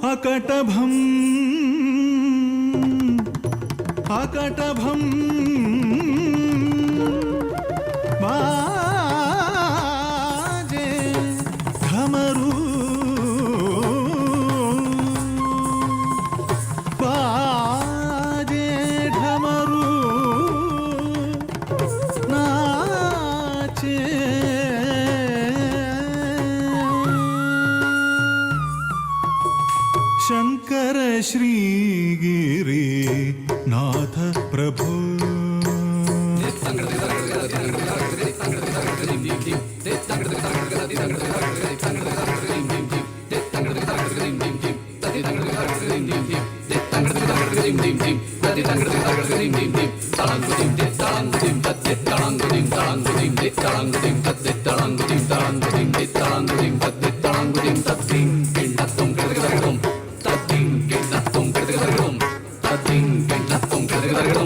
अकटभम् अकटभम् बाजे घमरू बाजे घमरू नाचे शंकर श्रीगिरी नाथ प्रभु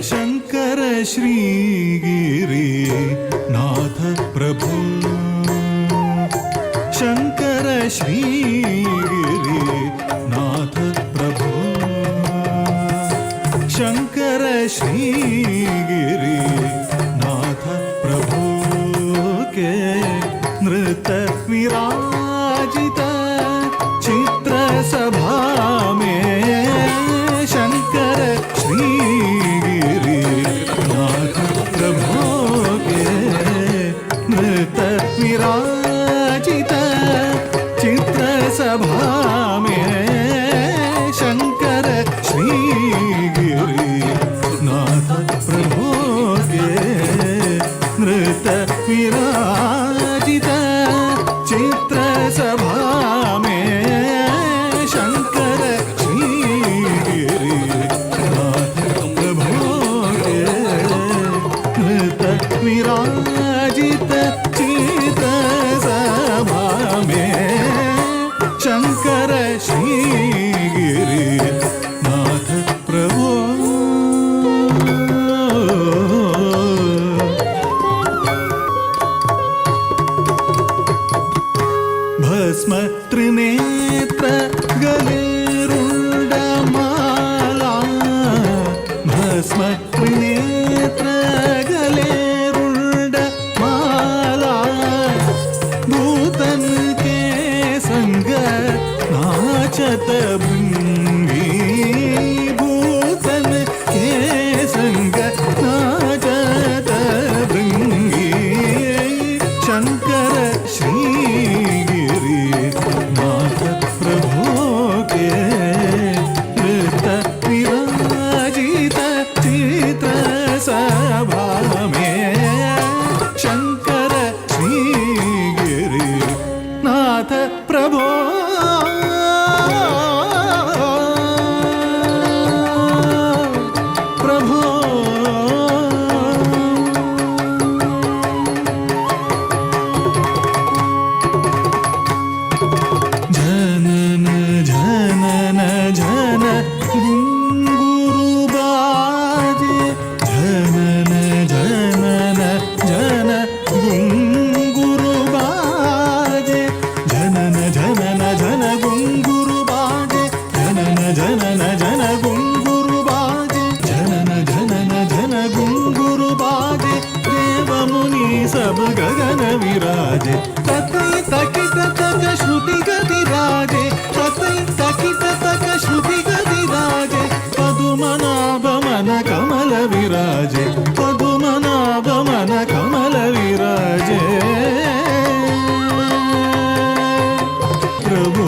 शंकर श्रीगिरी नाथ प्रभु शंकर श्रीगिरी नाथ प्रभु शंकर श्रीगिरी नाथ प्रभु के नृत्य विराजित चित्र सभा में शंकर श्रीगिरी नाथ प्रभु के नृत्य विराजित चित्र सभा में शंकर श्रीगिरी नाथ प्रभु के नृत्य विराजित चित्र सभा में शंकर श्रीगिरी नाथ प्रभु के नृत्य विराजित चित्र सभा में शंकर श्रीगिरी नाथ प्रभु भस्म त्रिनेत्र गलेरुंडमाला भस्म त्रिनेत्र गलेरुंडमाला भूतन के संग नाचत भृंगी भूतन के संग नाचत भृंगी शंकर श्रीगिरी नाथ प्रभु के नृत्य विराजित चित्र सभा में शंकर श्रीगिरी नाथ प्रभु प्रभु जनन जनन जन गुरु बाजे जनन जनन जन गुरु बाजे जनन जनन जन गुरु बाजे जनन जनन जन गुरु बाजे जनन जनन जन गुरु बाजे देव मुनि सब गगन विराजे ततै तकित तक श्रुति गति राजे ततै तकित तक श्रुति गति राजे पदुमनाभ मन कमल विराजे पदुमनाभ मन कमल विराजे प्रभु